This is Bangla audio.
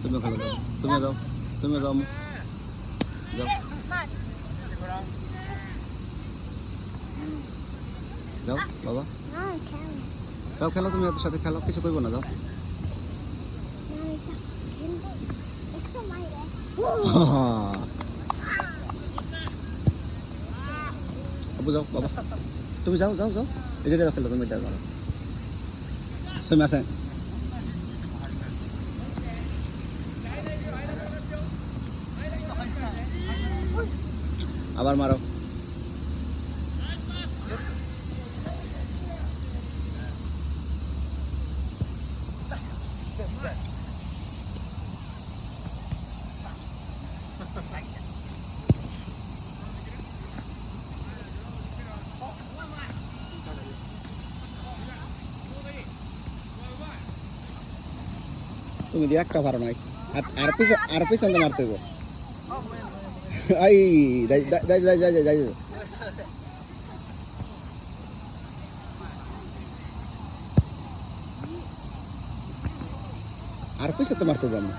তুমি খেলো যাও, তুমি যাও, তুমি যাও, যাও, যাও বাবা, যাও খেলো, তুমি ওদের সাথে খেলো, কিছু করবো না, যাও। আবু যাও বাবা, তুমি যাও যাও যাও, এই জায়গায় খেলো, তুমি এটা যাও, তুমি আসেন আবার মারো। তুমি দিয়ে একটা পারো নাই, আর পিছন তো মারতে গো, এই যাই যাই যাই যাই যাই যাই, আর পিছন তো মারতে যাবো।